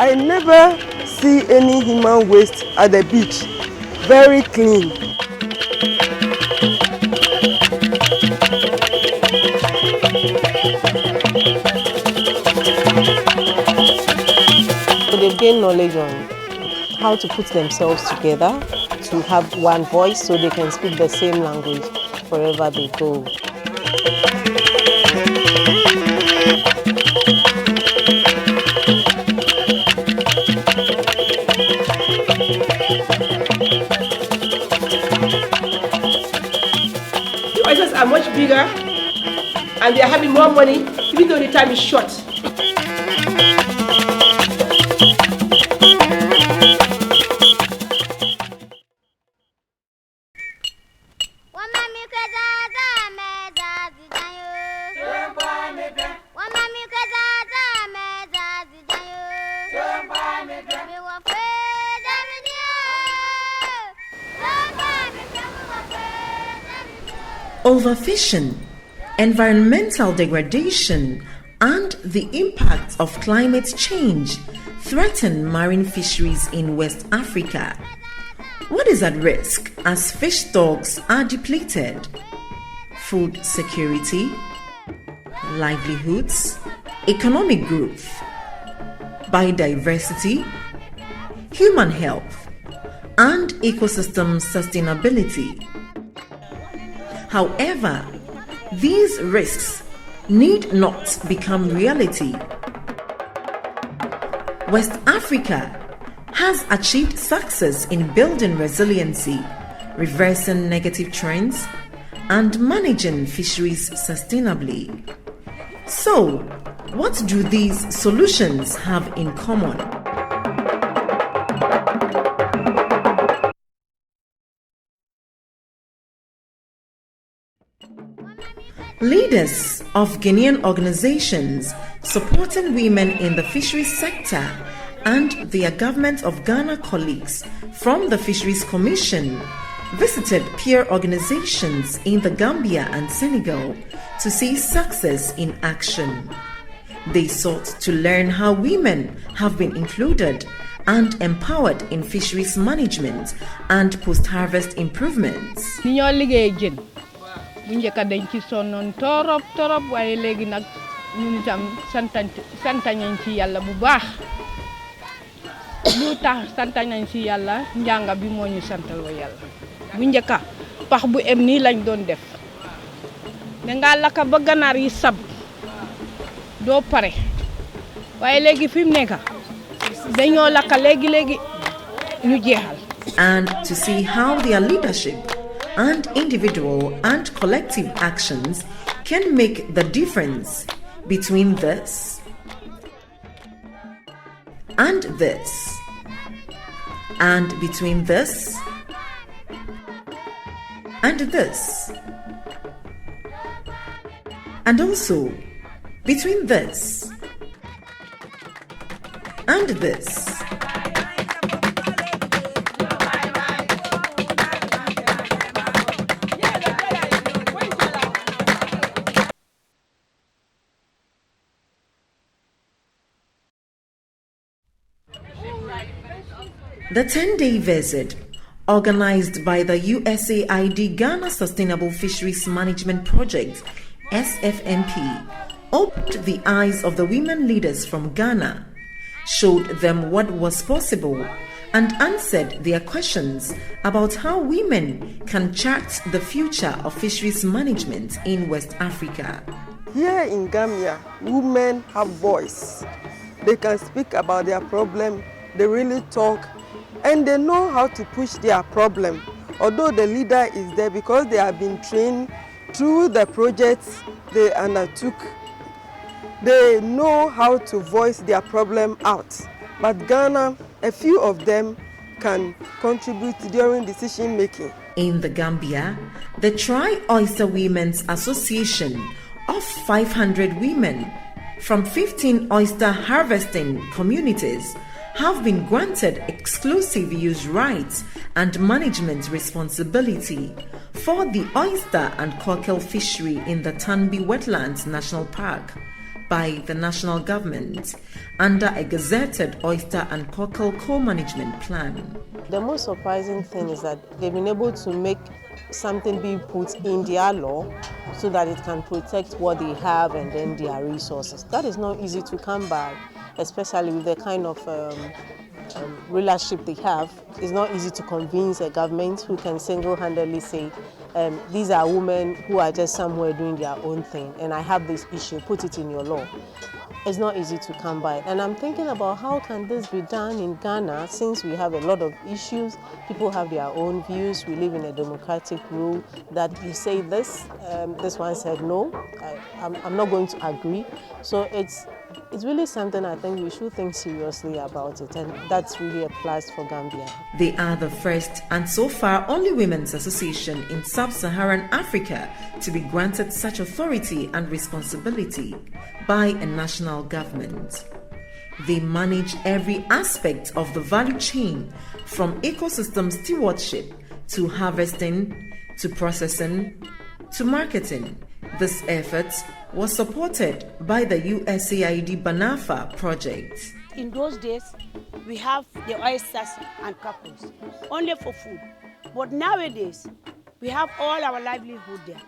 I never see any human waste at the beach. Very clean. So they've gained knowledge on how to put themselves together to have one voice so they can speak the same language wherever they go. The oysters are much bigger and they are having more money even though the time is short. Overfishing, environmental degradation, and the impacts of climate change threaten marine fisheries in West Africa. What is at risk as fish stocks are depleted? Food security, livelihoods, economic growth, biodiversity, human health, and ecosystem sustainability. However, these risks need not become reality. West Africa has achieved success in building resiliency, reversing negative trends, and managing fisheries sustainably. So, what do these solutions have in common? Leaders of Guinean organizations supporting women in the fisheries sector and their government of Ghana colleagues from the Fisheries Commission visited peer organizations in the Gambia and Senegal to see success in action. They sought to learn how women have been included and empowered in fisheries management and post-harvest improvements. bu njëkk dañ ci sonnoon torop waaye léegi nag ñun itam santañ ci yàlla bu baax lu tax santañ ci yàlla njànga bi moo ñu santal wa yàlla bu njëkk pax bu em nii lañ doon def danga lakka ba ganaar yi sab doo pare waaye léegi fi mu nekk dañoo lakka léegi ñu jeexal. And to see how their leadership and individual and collective actions can make the difference between this and this, and between this and this, and also between this and this. The 10-day visit, organized by the USAID Ghana Sustainable Fisheries Management Project, SFMP, opened the eyes of the women leaders from Ghana, showed them what was possible, and answered their questions about how women can chart the future of fisheries management in West Africa. Here in Gambia, women have voice. They can speak about their problem, they really talk, and they know how to push their problem. Although the leader is there because they have been trained through the projects they undertook, they know how to voice their problem out. But Ghana, a few of them can contribute during decision making. In the Gambia, the Tri-Oyster Women's Association of 500 women from 15 oyster harvesting communities have been granted exclusive use rights and management responsibility for the oyster and cockle fishery in the Tanbi Wetlands National Park by the national government under a gazetted oyster and cockle co-management plan. The most surprising thing is that they've been able to make something be put in their law so that it can protect what they have and then their resources. That is not easy to come by, especially with the kind of relationship they have. It's not easy to convince a government who can single-handedly say, these are women who are just somewhere doing their own thing, and I have this issue, put it in your law. It's not easy to come by. And I'm thinking about how can this be done in Ghana, since we have a lot of issues, people have their own views, we live in a democratic rule, that you say this, this one said no, I'm not going to agree. So it's really something I think we should think seriously about it, and that's really a plus for Gambia. They are the first and so far only women's association in sub-Saharan Africa to be granted such authority and responsibility by a national government. They manage every aspect of the value chain, from ecosystem stewardship to harvesting to processing to marketing. This effort was supported by the USAID Banafa project. In those days, we have the oysters and cockles only for food. But nowadays, we have all our livelihood there.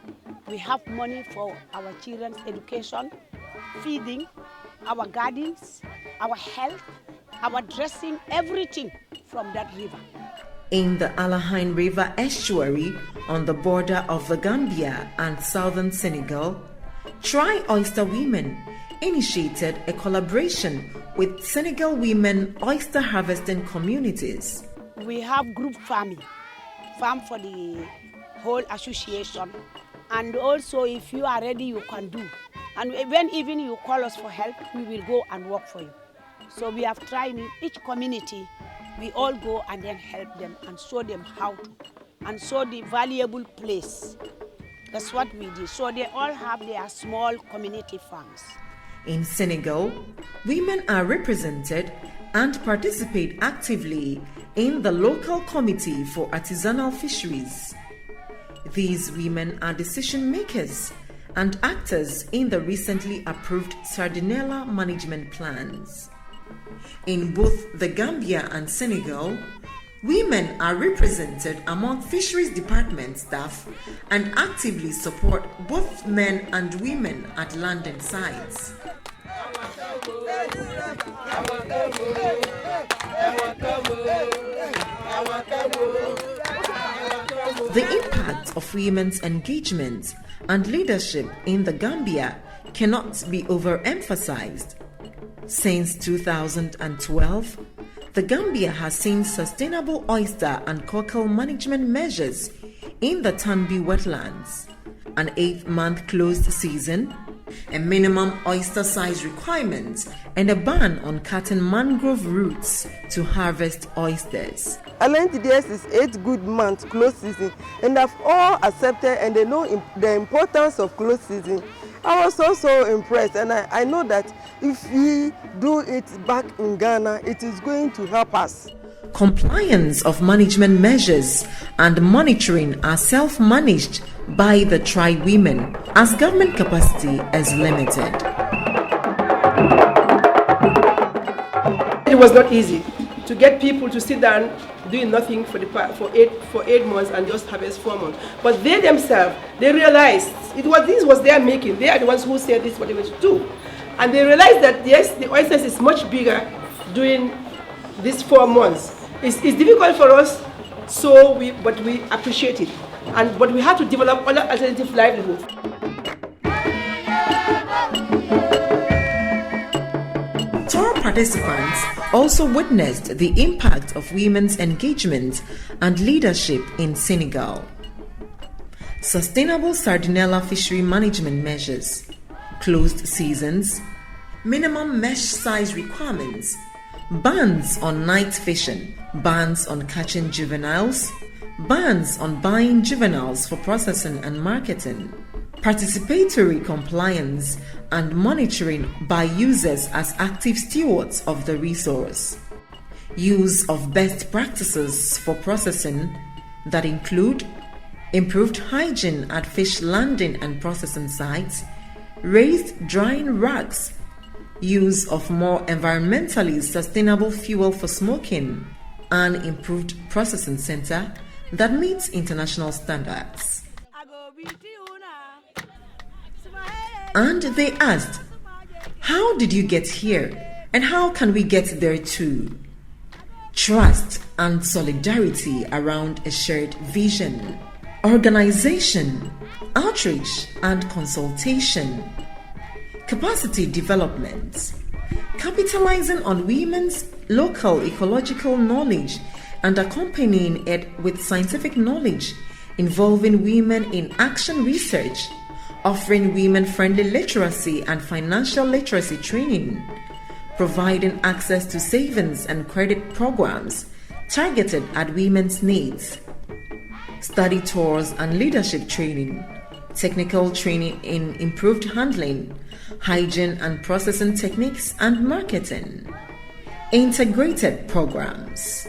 We have money for our children's education, feeding, our gardens, our health, our dressing, everything from that river. In the Alahain River estuary on the border of the Gambia and southern Senegal, Tri-Oyster Women initiated a collaboration with Senegal women oyster harvesting communities. We have group farming, farm for the whole association, and also if you are ready, you can do. And when even you call us for help, we will go and work for you. So we have tried in each community, we all go and then help them and show them how to, and show the valuable place. That's what we did. So they all have their small community farms. In Senegal, women are represented and participate actively in the local committee for artisanal fisheries. These women are decision makers and actors in the recently approved Sardinella management plans. In both the Gambia and Senegal, women are represented among fisheries department staff and actively support both men and women at landing sites. The impact of women's engagement and leadership in the Gambia cannot be overemphasized. Since 2012, the Gambia has seen sustainable oyster and cockle management measures in the Tanbi wetlands, an 8-month closed season, a minimum oyster size requirement, and a ban on cutting mangrove roots to harvest oysters. I learned this is 8 good months closed season, and they've all accepted and they know the importance of closed season. I was also impressed, and I know that if we do it back in Ghana, it is going to help us. Compliance of management measures and monitoring are self-managed by the tri-women as government capacity is limited. It was not easy to get people to sit down doing nothing for 8 months and just harvest 4 months. But they themselves, they realized this was their making. They are the ones who said this is what they were to do. And they realized that yes, the oysters is much bigger during these 4 months. It's difficult for us, but we appreciate it. But we have to develop other alternative livelihoods. Tour participants also witnessed the impact of women's engagement and leadership in Senegal. Sustainable Sardinella fishery management measures, closed seasons, minimum mesh size requirements, bans on night fishing, bans on catching juveniles, bans on buying juveniles for processing and marketing, participatory compliance and monitoring by users as active stewards of the resource, use of best practices for processing that include improved hygiene at fish landing and processing sites, raised drying racks, use of more environmentally sustainable fuel for smoking, and improved processing center that meets international standards. And they asked, how did you get here and how can we get there too? Trust and solidarity around a shared vision, organization, outreach and consultation, capacity development, capitalizing on women's local ecological knowledge and accompanying it with scientific knowledge involving women in action research, offering women-friendly literacy and financial literacy training, providing access to savings and credit programs targeted at women's needs, study tours and leadership training, technical training in improved handling, hygiene and processing techniques and marketing, integrated programs.